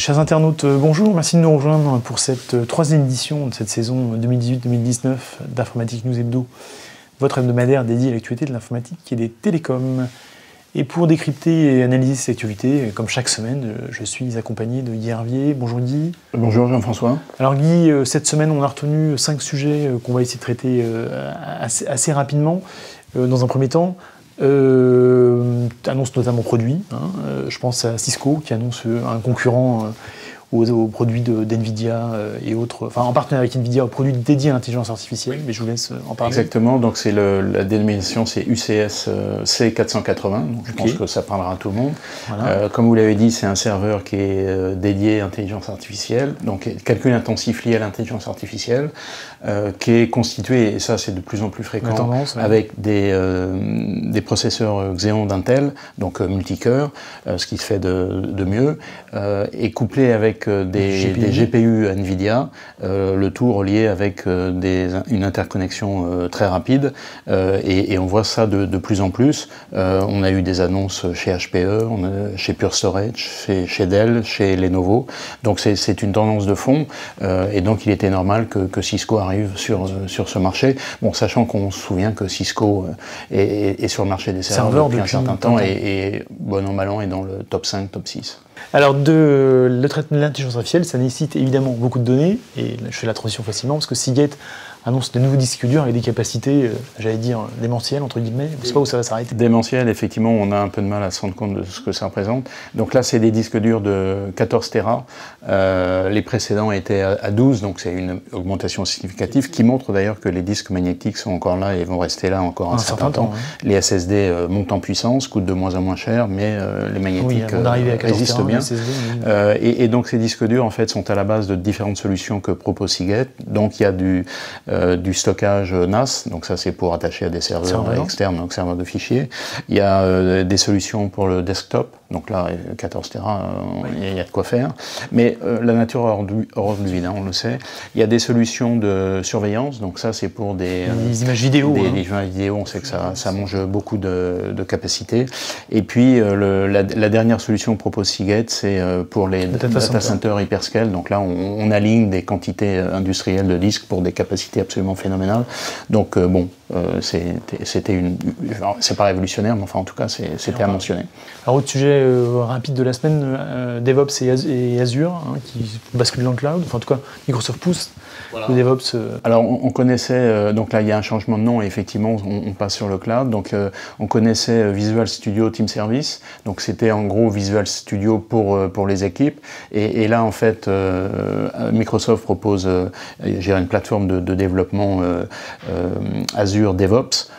Chers internautes, bonjour, merci de nous rejoindre pour cette troisième édition de cette saison 2018-2019 d'Informatique News Hebdo, votre hebdomadaire dédié à l'actualité de l'informatique et des télécoms. Et pour décrypter et analyser cette actualité, comme chaque semaine, je suis accompagné de Guy Hervier. Bonjour Guy. Bonjour Jean-François. Alors Guy, cette semaine on a retenu 5 sujets qu'on va essayer de traiter assez rapidement. Dans un premier temps, annonce notamment produits. Je pense à Cisco qui annonce un concurrent aux produits d'NVIDIA et autres, enfin en partenariat avec NVIDIA, aux produits dédiés à l'intelligence artificielle, mais je vous laisse en parler. Exactement, donc c'est la dénomination, c'est UCS C480, donc je pense que ça parlera à tout le monde. Voilà. Comme vous l'avez dit, c'est un serveur qui est dédié à l'intelligence artificielle, donc calcul intensif lié à l'intelligence artificielle, qui est constitué, et ça c'est de plus en plus fréquent, avec des processeurs Xeon d'Intel, donc multicœur, ce qui se fait de mieux, et couplé avec des GPU NVIDIA, le tout relié avec une interconnexion très rapide, et on voit ça de plus en plus. On a eu des annonces chez HPE, chez Pure Storage, chez Dell, chez Lenovo, donc c'est une tendance de fond, et donc il était normal que Cisco arrive sur ce marché, bon, sachant qu'on se souvient que Cisco est sur le marché des serveurs depuis un certain temps, et bon an mal an est dans le top 5, top 6. Alors, le traitement de l'intelligence artificielle, ça nécessite évidemment beaucoup de données, et je fais la transition facilement, parce que Seagate annonce de nouveaux disques durs avec des capacités, j'allais dire, démentielles, entre guillemets. Je ne sais pas où ça va s'arrêter. Démentielles, effectivement, on a un peu de mal à se rendre compte de ce que ça représente. Donc là, c'est des disques durs de 14 Tera. Les précédents étaient à 12, donc c'est une augmentation significative, qui montre d'ailleurs que les disques magnétiques sont encore là et vont rester là encore un certain temps. Les SSD montent en puissance, coûtent de moins en moins cher, mais les magnétiques résistent bien. Et donc ces disques durs, en fait, sont à la base de différentes solutions que propose Seagate. Donc il y a du stockage NAS, donc ça c'est pour attacher à des serveurs externes, donc serveurs de fichiers. Il y a des solutions pour le desktop, donc là 14 Tera, il y a de quoi faire. Mais la nature hors du vide, on le sait. Il y a des solutions de surveillance, donc ça c'est pour des images vidéo. Des images vidéo, on sait que ça mange beaucoup de capacité. Et puis la dernière solution que propose Seagate, c'est pour les data centers hyperscale. Donc là on aligne des quantités industrielles de disques pour des capacités absolument phénoménal. Donc bon, c'est pas révolutionnaire, mais enfin en tout cas c'était à mentionner. Alors autre sujet rapide de la semaine, DevOps et Azure, qui basculent dans le cloud. Enfin en tout cas, Microsoft pousse le DevOps. Alors on connaissait, donc là il y a un changement de nom et effectivement on passe sur le cloud. Donc on connaissait Visual Studio Team Service, donc c'était en gros Visual Studio pour les équipes. Et là en fait Microsoft propose une plateforme de développement Azure DevOps,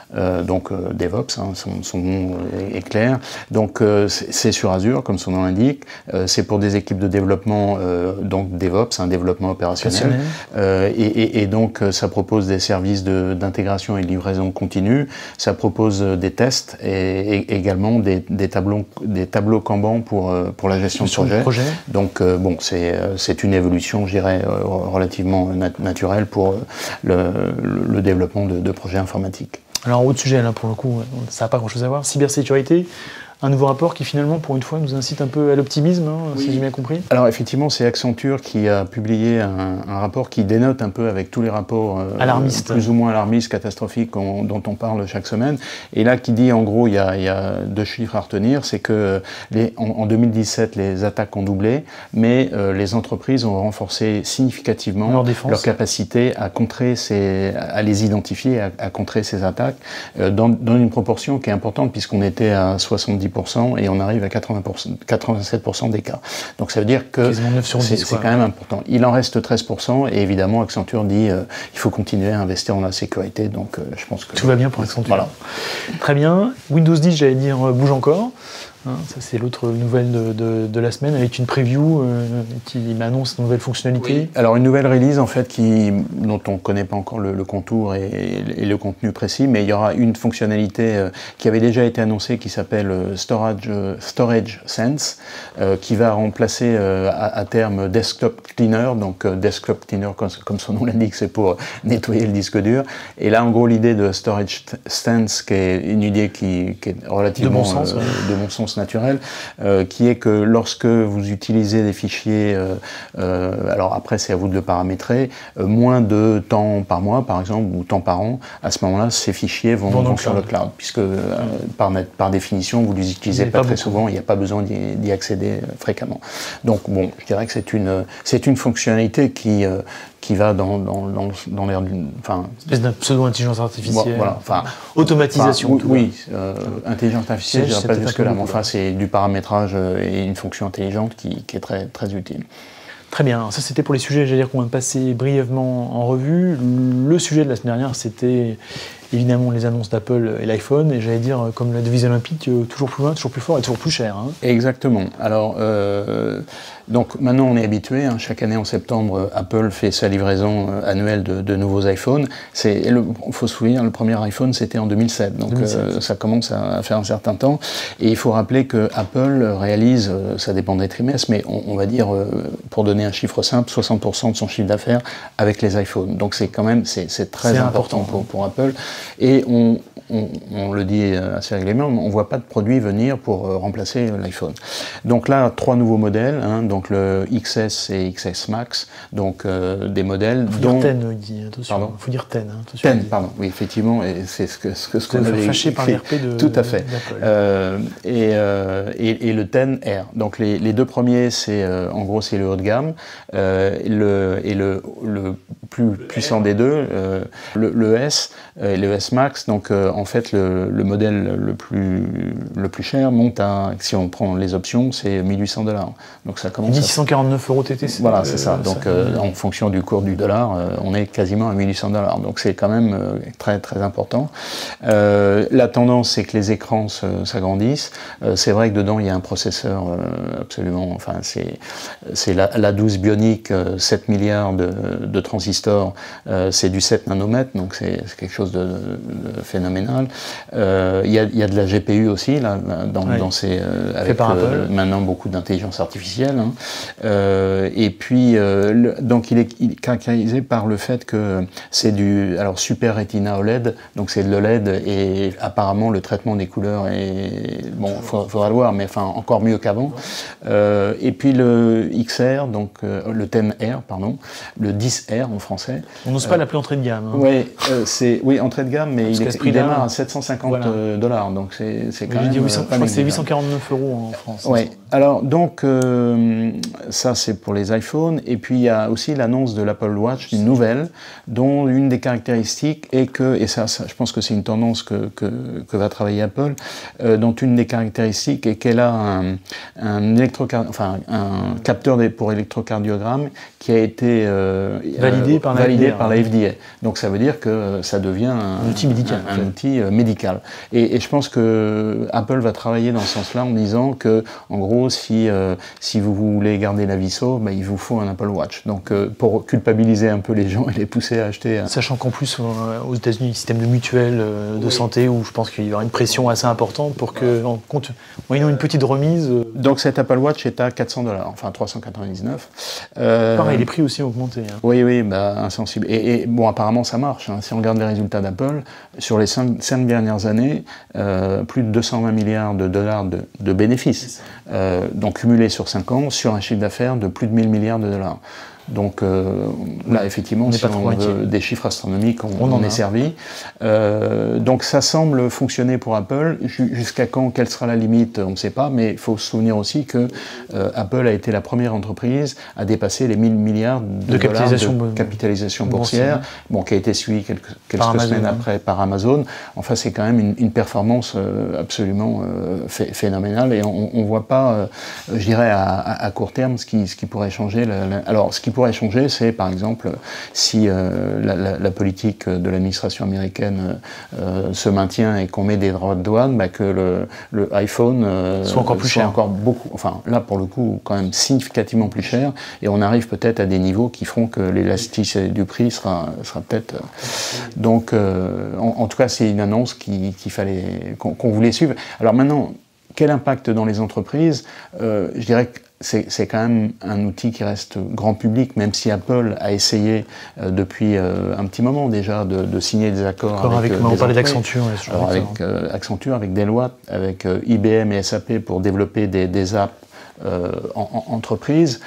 donc DevOps, son nom est clair. Donc c'est sur Azure, comme son nom l'indique. C'est pour des équipes de développement, donc DevOps, un développement opérationnel. Et donc ça propose des services d'intégration et de livraison continue. Ça propose des tests et également des tableaux Kanban pour la gestion de projet. Donc bon, c'est une évolution, je dirais, relativement naturelle pour le développement de projets informatiques. Alors, autre sujet, là, pour le coup, ça n'a pas grand-chose à voir. Cybersécurité, un nouveau rapport qui, finalement, pour une fois, nous incite un peu à l'optimisme, si j'ai bien compris. Alors, effectivement, c'est Accenture qui a publié un rapport qui dénote un peu avec tous les rapports alarmistes, plus ou moins alarmistes, catastrophiques, dont on parle chaque semaine. Et là, qui dit, en gros, il y a 2 chiffres à retenir, c'est que en 2017, les attaques ont doublé, mais les entreprises ont renforcé significativement leur capacité à contrer à les identifier, à contrer ces attaques, dans une proportion qui est importante, puisqu'on était à 70% et on arrive à 87% des cas. Donc ça veut dire que c'est quand même important. Il en reste 13% et évidemment Accenture dit il faut continuer à investir dans la sécurité. Donc je pense que tout va bien pour Accenture. Voilà. Très bien. Windows 10, j'allais dire, bouge encore. Ça c'est l'autre nouvelle de la semaine avec une preview qui m'annonce de nouvelles fonctionnalités. Oui. Alors une nouvelle release en fait dont on ne connaît pas encore le contour et le contenu précis, mais il y aura une fonctionnalité qui avait déjà été annoncée qui s'appelle Storage Sense, qui va remplacer à terme Desktop Cleaner. Donc Desktop Cleaner, comme son nom l'indique, c'est pour nettoyer le disque dur. Et là en gros l'idée de Storage Sense, qui est une idée qui est relativement de bon sens tendance naturelle, qui est que lorsque vous utilisez des fichiers, alors après c'est à vous de le paramétrer, moins de temps par mois par exemple, ou temps par an, à ce moment-là ces fichiers vont sur le cloud, puisque par définition vous ne les utilisez pas très souvent, il n'y a pas besoin d'y accéder fréquemment. Donc bon, je dirais que c'est une fonctionnalité qui va dans l'air d'une... espèce de pseudo-intelligence artificielle, voilà, automatisation. Oui, intelligence artificielle, je ne dirais pas jusque-là, mais enfin c'est du paramétrage et une fonction intelligente qui est très, très utile. Très bien, ça c'était pour les sujets, j'allais dire qu'on va passer brièvement en revue. Le sujet de la semaine dernière, c'était évidemment les annonces d'Apple et l'iPhone, et j'allais dire, comme la devise olympique, toujours plus loin, toujours plus fort et toujours plus cher. Hein. Exactement. Alors, donc maintenant on est habitué, hein, chaque année en septembre, Apple fait sa livraison annuelle de nouveaux iPhones. Il faut se souvenir, le premier iPhone c'était en 2007, donc ça commence à faire un certain temps. Et il faut rappeler que Apple réalise, ça dépend des trimestres, mais on va dire, pour donner un chiffre simple, 60% de son chiffre d'affaires avec les iPhones. Donc c'est quand même, c'est très important pour Apple. Et on le dit assez régulièrement, on ne voit pas de produits venir pour remplacer l'iPhone. Donc là, 3 nouveaux modèles, hein, donc le XS et XS Max, donc des modèles dont... Dire 10, il dit, attention, il faut dire 10. Hein, 10, pardon, oui, effectivement, et c'est ce qu'on avait fâché par l'RP de tout à fait. Et le 10R. Donc les deux premiers, c'est en gros, c'est le haut de gamme, et le plus puissant des deux, le S et le S Max, donc en fait le modèle le plus cher monte à, si on prend les options, c'est 1800 $. Donc ça commence 1649 € TTC. Voilà, c'est ça. Donc en fonction du cours du dollar, on est quasiment à 1800 $. Donc c'est quand même très très important. La tendance, c'est que les écrans s'agrandissent. C'est vrai que dedans il y a un processeur absolument, enfin c'est la 12 Bionic, 7 milliards de transistors, c'est du 7 nanomètres, donc c'est quelque chose de phénoménal. Il y a de la GPU aussi là, dans ces avec maintenant beaucoup d'intelligence artificielle. Hein. Et puis donc il est caractérisé par le fait que c'est du Super Retina OLED, donc c'est de l'OLED et apparemment le traitement des couleurs est bon, faudra le voir, mais enfin encore mieux qu'avant. Et puis le XR, donc le 10R, pardon, le 10R en français. On n'ose pas l'appeler entrée de gamme. Hein. Oui, entrée de gamme, mais il démarre à 750 $, donc c'est quand même. Je crois que c'est 849 € en France. Oui. Alors donc ça c'est pour les iPhones, et puis il y a aussi l'annonce de l'Apple Watch, une nouvelle, dont une des caractéristiques est que, et ça je pense que c'est une tendance que va travailler Apple, dont une des caractéristiques est qu'elle a un capteur pour électrocardiogramme qui a été validé par la FDA. Donc ça veut dire que ça devient un outil médical. Et je pense que Apple va travailler dans ce sens-là en disant que, en gros, si vous voulez garder la vie sauve, il vous faut un Apple Watch. Donc pour culpabiliser un peu les gens et les pousser à acheter... Sachant qu'en plus, aux États-Unis, système de mutuelle de santé, où je pense qu'il y aura une pression assez importante pour que, en compte, moyennant une petite remise... Donc cet Apple Watch est à 400 $, enfin 399. Pareil, les prix aussi ont augmenté. Hein. Oui, insensible. Et bon, apparemment ça marche. Hein. Si on regarde les résultats d'Apple, sur les 5 dernières années, plus de 220 milliards de dollars de bénéfices, donc cumulés sur 5 ans, sur un chiffre d'affaires de plus de 1000 milliards de dollars. Donc là, effectivement, si on veut des chiffres astronomiques, on en est servi. Donc ça semble fonctionner pour Apple. Jusqu'à quand, quelle sera la limite, on ne sait pas, mais il faut se souvenir aussi que Apple a été la première entreprise à dépasser les 1000 milliards de dollars de capitalisation boursière, qui a été suivie quelques semaines après par Amazon. Enfin, c'est quand même une performance absolument phénoménale, et on ne voit pas, je dirais, à court terme, ce qui pourrait changer. Alors, ce qui pourrait changer, c'est par exemple si la politique de l'administration américaine se maintient et qu'on met des droits de douane, que le iPhone soit encore plus cher. Encore beaucoup, enfin là pour le coup quand même significativement plus cher, et on arrive peut-être à des niveaux qui feront que l'élasticité du prix sera peut-être... Donc en tout cas c'est une annonce qu'on voulait suivre. Alors maintenant, quel impact dans les entreprises? Je dirais que c'est quand même un outil qui reste grand public, même si Apple a essayé depuis un petit moment déjà de signer des accords avec on parlait d'Accenture. Avec Accenture, avec Deloitte, avec IBM et SAP pour développer des apps en entreprise,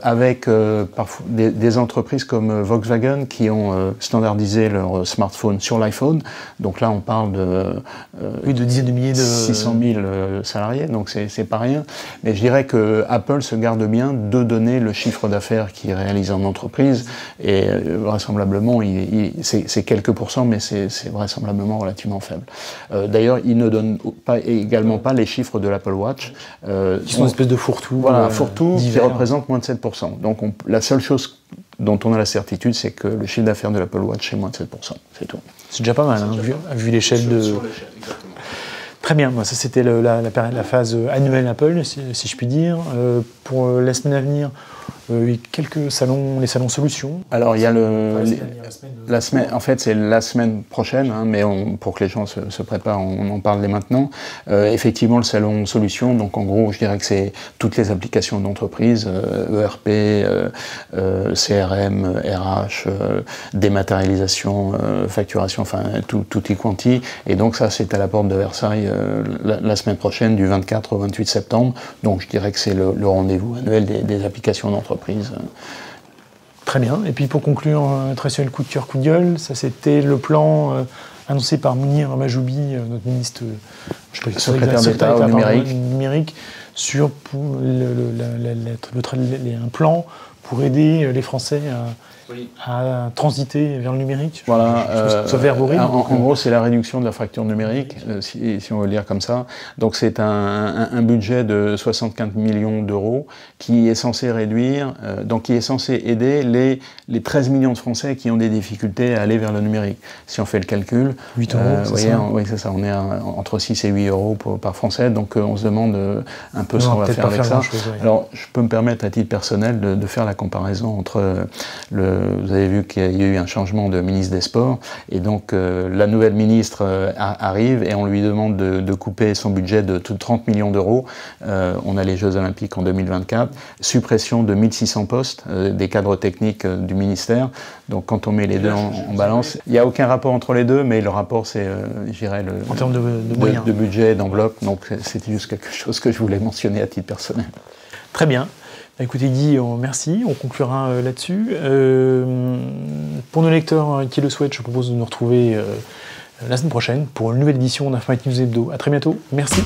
avec parfois des entreprises comme Volkswagen qui ont standardisé leur smartphone sur l'iPhone. Donc là, on parle de dizaines de milliers de 600 000 salariés, donc c'est pas rien. Mais je dirais que Apple se garde bien de donner le chiffre d'affaires qu'il réalise en entreprise, et vraisemblablement, c'est quelques pourcents, mais c'est vraisemblablement relativement faible. D'ailleurs, il ne donne également pas les chiffres de l'Apple Watch. Qui sont une espèce de fourre-tout. Voilà, un fourre-tout qui représente moins de 7%. Donc la seule chose dont on a la certitude, c'est que le chiffre d'affaires de l'Apple Watch est moins de 7%. C'est tout. C'est déjà pas mal, hein, vu l'échelle de... Très bien, ça c'était la phase annuelle Apple, si je puis dire. Pour la semaine à venir, quelques salons, les salons solutions. Alors il y a la semaine, en fait c'est la semaine prochaine, hein, mais pour que les gens se préparent, on en parle dès maintenant. Effectivement le salon solutions, donc en gros je dirais que c'est toutes les applications d'entreprise, ERP, CRM, RH, dématérialisation, facturation, enfin tout y quanti. Et donc ça c'est à la porte de Versailles la semaine prochaine, du 24 au 28 septembre. Donc je dirais que c'est le rendez-vous annuel des applications d'entreprise. Très bien. Et puis pour conclure, un traditionnel coup de cœur, coup de gueule, ça c'était le plan annoncé par Mounir Majoubi, notre ministre, secrétaire d'État au numérique, sur un plan pour aider les Français à transiter vers le numérique. Voilà. Ce verbe horrible. En gros, c'est la réduction de la fracture numérique, si on veut le dire comme ça. Donc c'est un budget de 65 millions d'euros qui est censé réduire, qui est censé aider les 13 millions de Français qui ont des difficultés à aller vers le numérique. Si on fait le calcul, 8 euros, c'est ça. Oui, c'est ça. On est entre 6 et 8 euros par Français. Donc on se demande un peu ce qu'on va faire avec ça. Alors je peux me permettre à titre personnel de faire la comparaison entre vous avez vu qu'il y a eu un changement de ministre des Sports, et donc la nouvelle ministre arrive et on lui demande de couper son budget de 30 millions d'euros. On a les Jeux Olympiques en 2024, suppression de 1600 postes, des cadres techniques du ministère. Donc quand on met les deux en balance, il n'y a aucun rapport entre les deux, mais le rapport c'est, je dirais, en termes de budget, d'enveloppe. Donc c'était juste quelque chose que je voulais mentionner à titre personnel. Très bien. Écoutez Guy, merci, on conclura là-dessus. Pour nos lecteurs qui le souhaitent, je propose de nous retrouver la semaine prochaine pour une nouvelle édition d'Informatic News Hebdo. À très bientôt, merci.